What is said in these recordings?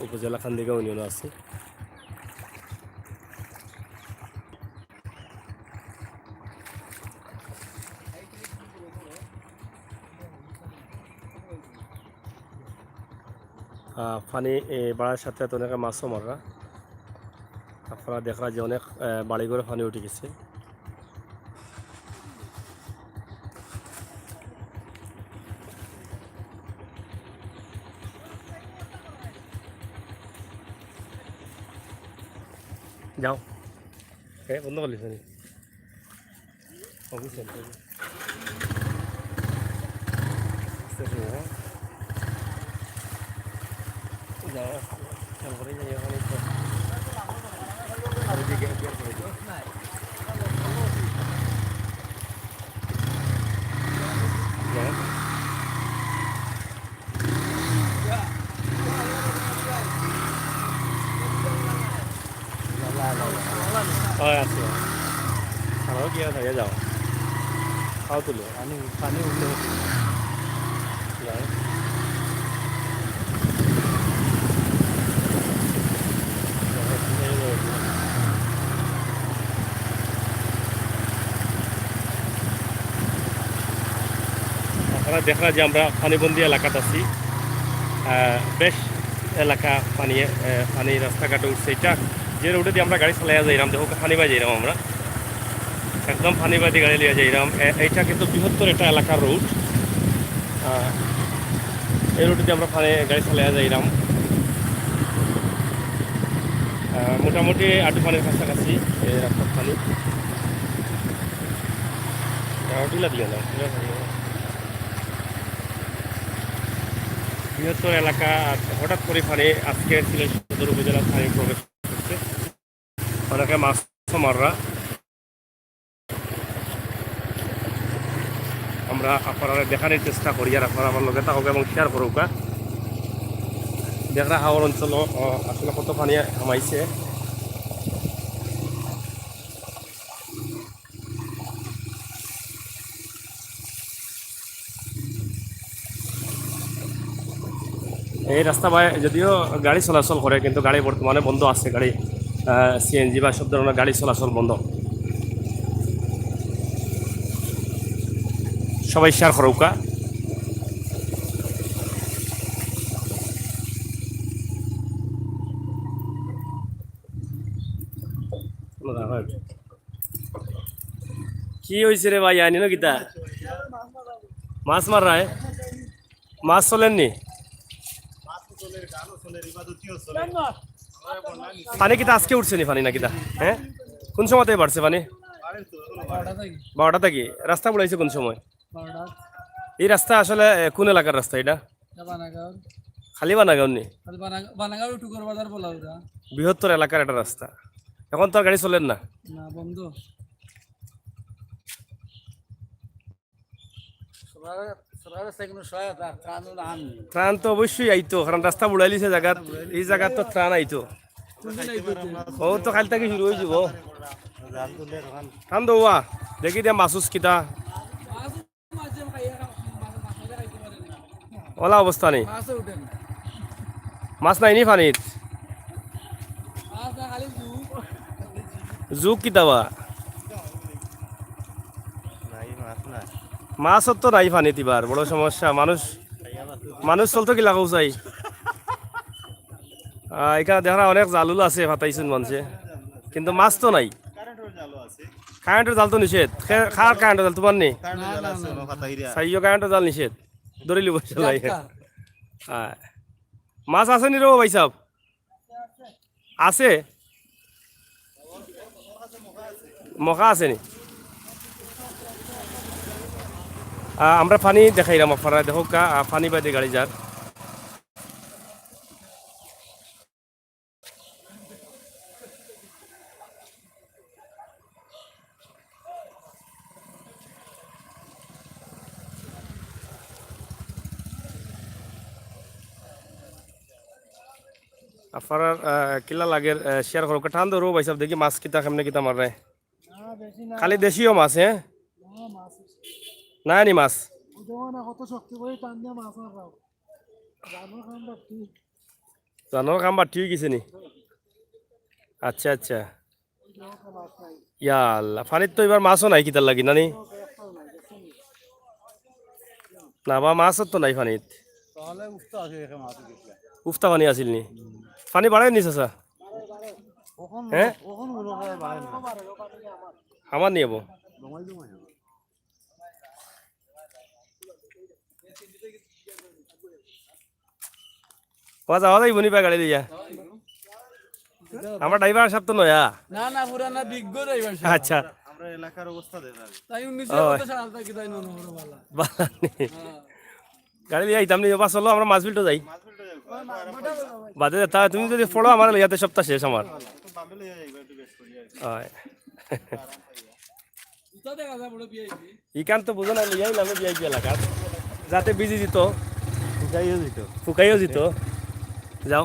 উপজেলা খান্দিকা ইউনিয়ন আছে। পানি বাড়ার সাথে সাথে অনেক মাছও মারা, আপনারা দেখা যে অনেক বাড়িঘরে পানি উঠে গেছে। যাও বন্ধ করলি যাও খেয়াল করে যাই ওখানে আছে খানাও কি থাকে যাও খাও তুলো পানি উঠলে যাও আপনারা দেখা যে আমরা পানিবন্দি এলাকাতে আছি। বেশ এলাকা পানি রাস্তাঘাটে উঠছে। এটা যে রোডে দিয়ে আমরা গাড়ি চালাইয়া যাইলাম, দেখো পানি বাই যাইলাম, আমরা একদম পানি বাদি গাড়ি লিয়ে যাইলাম। এইটা কিন্তু বৃহত্তর একটা এলাকার রোড। এই রোডে দিয়ে আমরা গাড়ি চালাইয়া যাইলাম। মোটামুটি আটু পানির কাছাকাছি এই রাস্তার পানি টিলা দিও না। বৃহত্তর এলাকা হঠাৎ করে পানি আজকে সিলেট সদর উপজেলার পানি প্রবেশ করছে। অনেকে মাছ মাররা আমরা আপনারা দেখানোর চেষ্টা করি, আর আপনারা আমার লগে থাকুক এবং শেয়ার করুক। দেখরা হাওর অঞ্চল আসলে কত পানি হামাইছে। এই রাস্তা বাই যদিও গাড়ি চলাচল করে, কিন্তু গাড়ি বর্তমানে বন্ধ আছে। গাড়ি সিএনজি বা সব ধরনের গাড়ি চলাচল বন্ধ। সবাই শেয়ার করুকা। কি হয়েছে রে ভাই, আনি না গীতা মাছ মার রায় মাছ চলেননি? পানি কিতা আজকে উঠছে নি পানি না কিতা? হ্যাঁ, কোন সময়তে বাড়ছে পানি? 12টা থেকে রাস্তা বড়াইছে কোন সময়? এই রাস্তা আসলে কোন এলাকার রাস্তা এটা? খালি বানাগাঁও নি? বৃহত্তর এলাকার একটা রাস্তা। এখন তো আর গাড়ি চলেন না, বন্ধ। ত্রাণ তো অবশ্যই আইতো, কারণ রাস্তা বুড়াইলিছে জায়গাত। এই জায়গাত তো ত্রাণ আইতো। ও তো কাল থেকে শুরু হয়ে যাব। কান দৌয়া দেখি দিয়া মাছুস কিতা ওলা অবস্থা নেই। মাছ নাই নি পানিত? জুক কিতাবা মাছ তো নাই পানিত, এবার বড় সমস্যা। মানুষ চলতো কি লাগাও চাই। এখানে দেখা অনেক জালুল আছে ফাটাইছেন মানুষে, কিন্তু মাছ তো নাই। কারেন্টের জাল তো নিষেধ। খার কারেন্টের জাল তোমার নেই? সাইও কারেন্টের জাল নিষেধ, ধরিলি বসে লাই। মাছ আছে নি রে ভাই সাহেব? আছে, মখা আছে নি? আমরা পানি দেখাইলাম, আপনারা দেখো পানি বাদে গাড়ি যার। আপনার কিলা লাগে শেয়ার করো। ঠান ধরো ভাই সাহেব, দেখি মাছ কিতা কেমনে কিতা মার রে। খালি দেশীয় মাছ? হ্যাঁ, নাই নি মাছ? জানোর কাম বাড়তি হয়ে গেছে নি? আচ্ছা আচ্ছা। ইয়া আল্লাহ, পানির তো এবার মাছও নাই কিতার লাগি নানি? না বা মাছও তো নাই পানিত। উফতা পানি আছিল নি? পানি বাড়াই নি চাচা? হ্যাঁ আমার নিয়ে যাবো। যাওয়া যাইব নি পা গাড়ি দিয়া? আমার ড্রাইভার সাহেব তো নয়া। না না পুরানা বিজ্ঞ ড্রাইভার আচ্ছা আমরা এলাকার অবস্থা দেখা তাই 19 ও কত সাল থেকে তাই নন বড় বালা বালা নি। গাড়ি লিয়ে আইতাম নি বাস চলো আমরা মাছ বিলটো যাই বাদে তা তুমি যদি পড়ো আমার ইয়াতে সপ্তাহ শেষ আমার। বামে লইয়া যাইবা একটু বেশ করিয়া হয় তো দেখা যায় বড় বিআইপি ইকান তো বুঝো না লিয়ে আইলাম বিআইপি এলাকা যাতে বিজি দিত যাইও দিত ফুকাইও দিত। যাও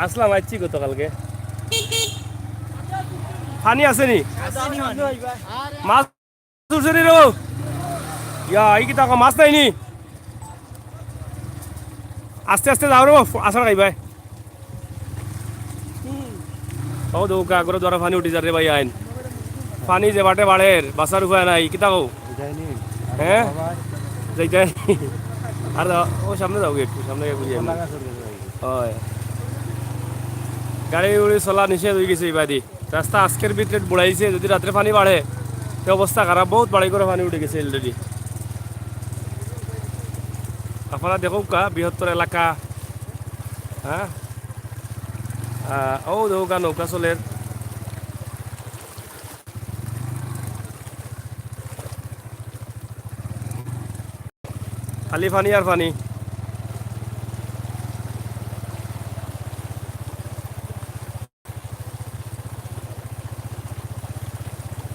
আসলাম আইছি গতকালকে। পানি আছে নি? মাছ উঠছে নি রো? ইয়া এই কি তাকো মাছ নাই নি? আস্তে আস্তে যাও রো আসার খাইবাই। ও দৌকা করে দ্বারা পানি উঠি যা রে ভাই আইন। পানি যে বাটে বাড়ের বাসার উপায় নাই কি তাকো? যাইনি হ্যাঁ যাইতে আর ও সামনে যাও একটু সামনে গিয়ে বুঝিয়ে হয় গাড়ি উড়ি চলা নিষেধ হয়ে গেছে এবাদি রাস্তা আজকের ভিতরে বুড়াইছে যদি রাত্রে পানি বাড়ে তো অবস্থা খারাপ বহুত বাড়াই করে পানি উঠে গেছে অলরেডি। আপনারা দেখুক কা বৃহত্তর এলাকা হ্যাঁ ও দেখুক নৌকা চলের খালি পানি আর পানি।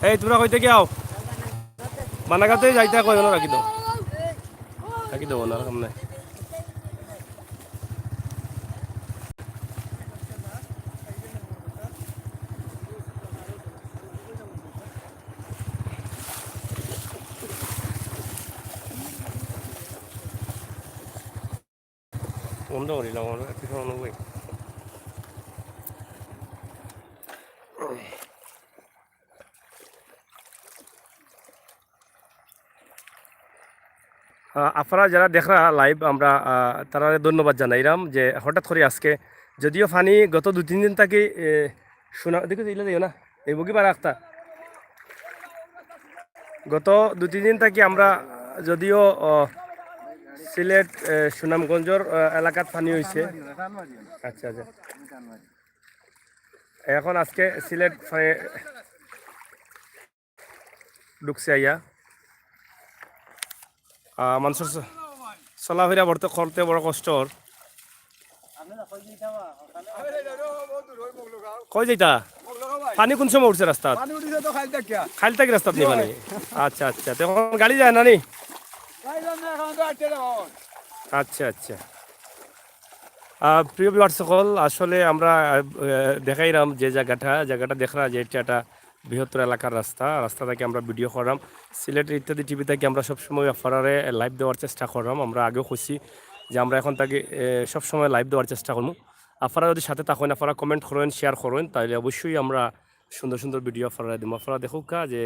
এই তোমরা কইতে কি আও বানাগাতে যাইতে কই না রাখি দেবো না সামনে। বন্ধ করিলাম আমরা কিছু অনুভব আপনারা যারা দেখরা লাইভ আমরা তারা ধন্যবাদ জানাইলাম যে হঠাৎ করে আজকে যদিও ফানি গত 2-3 দিন থাকি শোনা দেখো ইলে যাইও না এই বগি পারা আখতা গত 2-3 দিন থাকি আমরা যদিও সিলেট সুনামগঞ্জর এলাকাত পানি হয়েছে। আচ্ছা আচ্ছা এখন আজকে সিলেট ঢুকছে আইয়া মানুষের চলাফেরা করতে বড় কষ্টর। কই যাইতা পানি কোন সময় উঠছে রাস্তা? খালি থাকি রাস্তাত নি পানি? আচ্ছা আচ্ছা তখন গাড়ি যায় না নি? আচ্ছা আচ্ছা প্রিয় ভিউয়ার্স সকল আসলে আমরা দেখাইলাম যে জায়গাটা দেখরা যে এটা একটা বৃহত্তর এলাকার রাস্তা থেকে আমরা ভিডিও করলাম সিলেটের ইত্যাদি টিভি থেকে আমরা সবসময় আপনারে লাইভ দেওয়ার চেষ্টা করলাম। আমরা আগেও খুশি যে আমরা এখন তাকে সবসময় লাইভ দেওয়ার চেষ্টা করবো। আপনারা যদি সাথে থাকেন আপনারা কমেন্ট করেন শেয়ার করেন তাহলে অবশ্যই আমরা সুন্দর সুন্দর ভিডিও আপনারা দিব। আপনারা দেখুক যে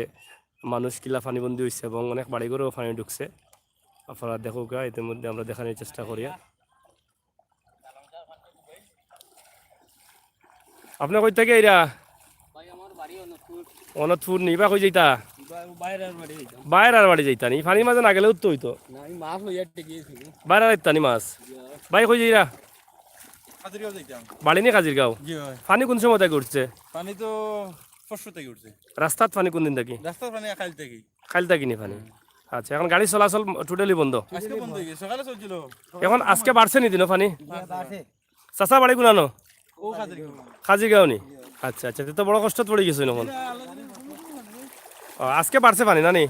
মানুষ কিলা পানিবন্দি হয়েছে এবং অনেক বাড়িঘরেও পানি ঢুকছে। আপনারা দেখুক ইতিমধ্যে আমরা দেখানোর চেষ্টা করি। আপনার কই থেকে এরা? অনথপুর নিবা কই যাইতা? বাইরে আর বাড়ি যাইতা নি পানির মাঝে না গেলেও তো হইতো বাইরে যাইতা নি মাছ ভাই কই যাইরা? বাড়ি নি কাজিরগাঁও। পানি কোন সময় থেকে উঠছে? পানি তো পরশু থেকে উঠছে রাস্তাত পানি কোন দিন থাকি? রাস্তার পানি খালি থেকে খালি থাকি নি পানি? আচ্ছা এখন গাড়ি চলাচল টোটালি বন্ধ? আজকে বন্ধ হয়ে গেছে সকালে চলছিল এখন আজকে বাড়ছে নি দিন পানি? চাচা বাড়ি গুনানো? ও খাদির কাজিরগাঁও নি? আচ্ছা আচ্ছা তো বড় কষ্ট পড়ে গেছে এখন। আজকে বাড়ছে পানি না নি?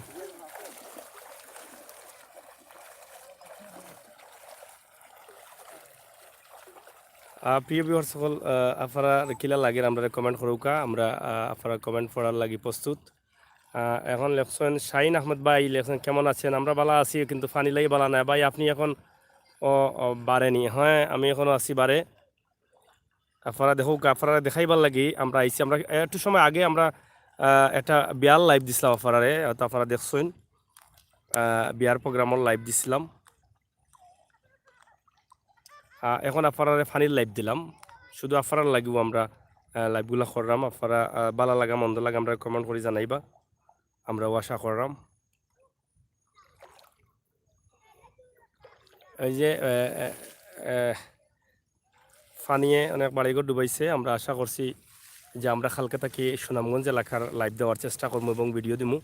প্রিয় ভিউয়ার্স সকল আপনারা কিলা লাগে আমরা কমেন্ট করুকা আমরা আপনারা কমেন্ট পড়ার লাগি প্রস্তুত। এখন লেখছেন শাহিন আহমেদ ভাই লেখছেন কেমন আছেন? আমরা বালা আছি কিন্তু ফানি লাগি বালা নাই ভাই। আপনি এখন বাড়েনি? হ্যাঁ আমি এখনও আছি বারে। আপনারা দেখুক, আপনারা দেখাইবার লাগি আমরা আইছি। আমরা একটু সময় আগে আমরা একটা বিয়ার লাইভ দিছিলাম আপনারে, হয়তো আপনারা দেখছেন। বিয়ার প্রোগ্রামের লাইভ দিছিলাম। এখন আপনারা ফানির লাইভ দিলাম। শুধু আপনারা লাগিব আমরা লাইভগুলো করলাম। আপনারা বালা লাগা মন্দ লাগা আমরা কমেন্ট করে জানাইবা, আমরাও আশা করলাম। এই যে ফানিয়ে অনেক বাড়িঘর ডুবাইছে। আমরা আশা করছি যে আমরা কালকে থাকি সুনামগঞ্জ এলাকার লাইভ দেওয়ার চেষ্টা করবো এবং ভিডিও দিমু।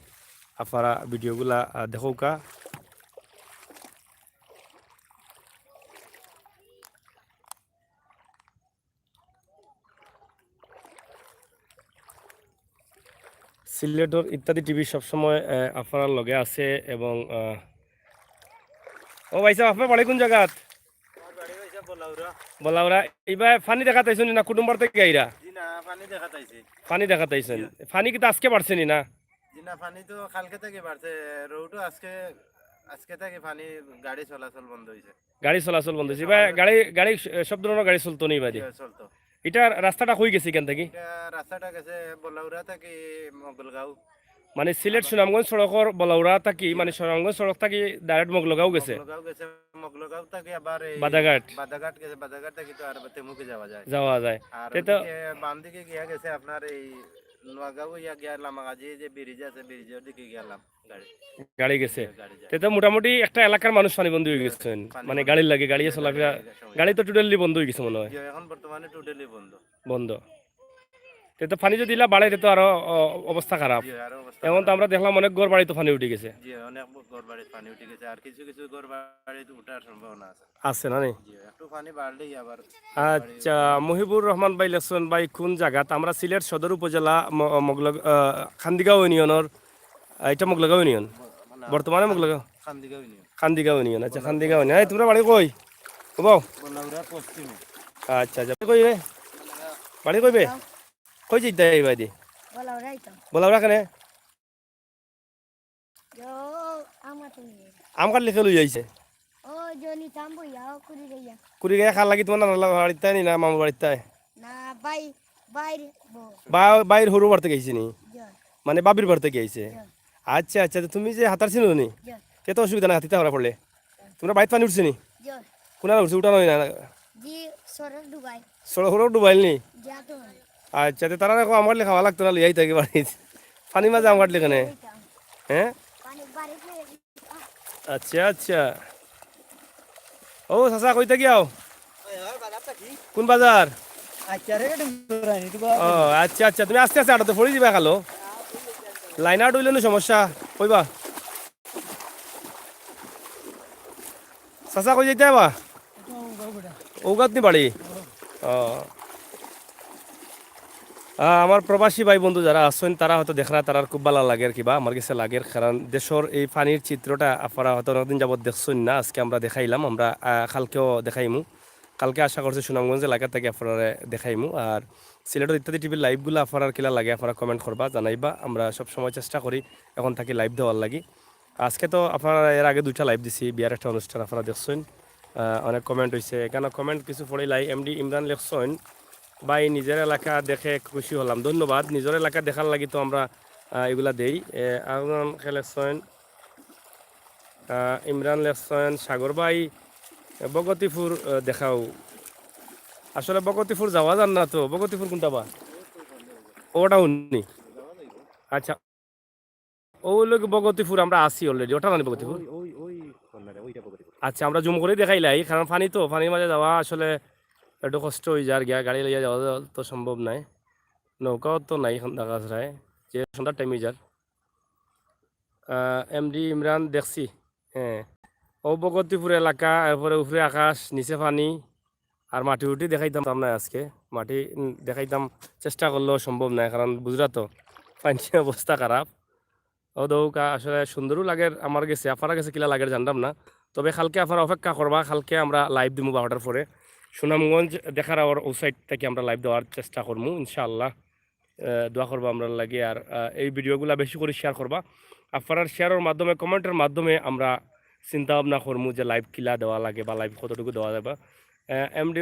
আপনারা ভিডিওগুলা দেখৌকা। সিলেটর ইত্যাদি টিভি সবসময় আপনার লগে আছে এবং ও ভাই সাহেব আপনার বাড়ি কোন জায়গাত? বলাউরা। এইবার ফানি দেখাতাইছেন না কুটুম্বার থেকে আইরা? ফানি দেখাতাইছেন। ফানি কিন্তু আজকে পারছেনি না? পানি তো কালকে থেকে বাড়ছে, রোডও আজকে আজকে থেকে পানি গাড়ি চলাচল বন্ধ হয়েছে। গাড়ি চলাচল বন্ধ হয়েছে এবার? গাড়ি সব ধরনের গাড়ি চলতো নেই বাদে? চলতো। এটা রাস্তাটা হয়ে গেছে এখান থেকে? এটা রাস্তাটা গেছে বলাউরা থেকে মগলগাঁও, মানে সিলেট সুনামগঞ্জ সড়কের বলাউরা থাকি মানে সুনামগঞ্জ সড়ক থাকি ডাইরেক্ট মগলগাঁও গেছে? মগলগাঁও গেছে, মগলগাঁও থেকে আবার এই বাদাঘাট বাদাঘাট গেছে, বাদাঘাট থেকে তো আর তেমুকে যাওয়া যায়। আর তো ওদিকে বাম দিকে গিয়া গেছে আপনার এই নোয়াগাঁও ইয়া গেলাম, আজি যে ব্রিজ আছে ব্রিজের দিকে গেলাম গাড়ি গেছে। গাড়ি যায়। তো মোটামুটি একটা এলাকার মানুষ পানি বন্ধ হয়ে গেছেন মানে গাড়ির লাগে, গাড়ি চলাফেরা। গাড়ি তো টোটালি বন্ধ হয়ে গেছে মনে হয়? এখন বর্তমানে টোটালি বন্ধ। বন্ধ। তো পানি যদি দিলা বাড়ে তো আরো অবস্থা খারাপ। আরো অবস্থা এখন তো আমরা দেখলাম অনেক ঘর বাড়ি তো পানি উঠে গেছে। জি অনেক ঘর বাড়িতে পানি উঠে গেছে, আর কিছু কিছু ঘর বাড়িতে উঠার সম্ভাবনা আছে। আছে না? জি একটু পানি বাড়লেই আবার। আচ্ছা, মহিবুর রহমান ভাই লেখছেন ভাই কোন জায়গাত? আমরা সিলেট সদর উপজেলা খান্দিগাঁও ইউনিয়নের। এটা মগলগাঁও ইউনিয়ন বর্তমানে? মগলগাঁও খান্দিগাঁও ইউনিয়ন। খান্দিগাঁও ইউনিয়ন। আচ্ছা খান্দিগাঁও ইউনিয়ন। এই তোমরা বাড়ি কই বাবু? বলাউরা পশ্চিমে। আচ্ছা আচ্ছা কই রে বাড়ি কইবে? কই যাইতে এই বাড়ি? বলাউরা কেনে? আম কাটলে খেলু যাইছে কুড়ি গায়ে খাল লাগি তোমার বাড়িতে নি না মামু বাড়িতে? বাইর সরু বাড়তে গেছি নি মানে বাবির বাড়তে গেছে? আচ্ছা আচ্ছা তুমি যে হাতার ছিল নি তে অসুবিধা নাই হাতিতে হরা পড়লে? তোমরা বাইত পানি উঠছে নি? কোনা উঠছে? উঠানো না সড়ক ডুবাইল নি? আচ্ছা তারা দেখো আমার খাওয়া লাগতো না লিয়াই থাকে বাড়িতে পানি মাঝে আম কাটলে কেনে? হ্যাঁ আচ্ছা আচ্ছা। ও চাচা কইতে গিয়াও? কোন বাজার? ও আচ্ছা আচ্ছা তুমি আস্তে আস্তে আটাতে পড়ে যাবে খালো লাইন আউট হইলে সমস্যা কইবা। চাচা কই যাইতে বা ওগাত নি বাড়ি? ও আমার প্রবাসী ভাই বন্ধু যারা আছেন তারা হয়তো দেখরা তারার খুব ভালো লাগে কিবা আমার কাছে লাগে, কারণ দেশের এই পানির চিত্রটা আপনারা হয়তো অনেকদিন যাবত দেখছেন না। আজকে আমরা দেখাইলাম, আমরা কালকেও দেখাইমু। কালকে আশা করছি সুনামগঞ্জ এলাকা থেকে আপনারা দেখাইমু। আর সিলেটের ইত্যাদি টিভির লাইভগুলো আপনার কিলা লাগে আপনারা কমেন্ট করবা, জানাইবা। আমরা সব সময় চেষ্টা করি এখন থাকি লাইভ দেওয়ার লাগি। আজকে তো আপনারা এর আগে 2টা লাইভ দিছি, বিয়ার একটা অনুষ্ঠান আপনারা দেখছেন। অনেক কমেন্ট হয়েছে, এখানে কমেন্ট কিছু পড়িলাই। এমডি ইমরান লেখছেন ভাই নিজের এলাকা দেখে খুশি হলাম, ধন্যবাদ। নিজের এলাকা দেখার লাগি তো আমরা এগুলা দেই। লেখছেন ইমরান লেখছেন সাগর ভাই বগতিপুর দেখাও। আসলে বগতিপুর যাওয়া যান না তো। বগতিপুর কোনটা বা? ওটা উনি। আচ্ছা ও লোক বগতিপুর আমরা আসি অলরেডি, ওটা না বগতিপুর? আচ্ছা আমরা জুম করে দেখাইলাই, কারণ পানি তো পানির মাঝে যাওয়া আসলে একটু কষ্ট হয়ে যায়। গিয়া গাড়ি লইয়া যাওয়া তো সম্ভব নাই, নৌকাও তো নাই এখন দেখা যায় যে সন্ধ্যার টাইমে যার। এমডি ইমরান দেখছি। হ্যাঁ ও বগতিপুর এলাকা, এরপরে উপরে আকাশ নিচে পানি আর মাটি উঠি দেখাইতাম না আজকে। মাটি দেখাইতাম চেষ্টা করলেও সম্ভব নাই, কারণ বুঝরা তো পানির অবস্থা খারাপ। ও দৌকা আসলে সুন্দরও লাগে আমার গেছে, আপনারা গেছে কিলা লাগে জানতাম না। তবে কালকে আপনারা অপেক্ষা করবা, কালকে আমরা লাইভ দিব 12টার পরে সুনামগঞ্জ দেখার আর ও সাইড থেকে আমরা লাইভ দেওয়ার চেষ্টা করবো ইনশাআল্লাহ। দোয়া করবা আমরা লাগে। আর এই ভিডিওগুলো বেশি করে শেয়ার করবা। আপনার শেয়ারের মাধ্যমে কমেন্টের মাধ্যমে আমরা চিন্তা ভাবনা করবো যে লাইভ কিলা দেওয়া লাগে বা লাইভ কতটুকু দেওয়া যাবে। এমডি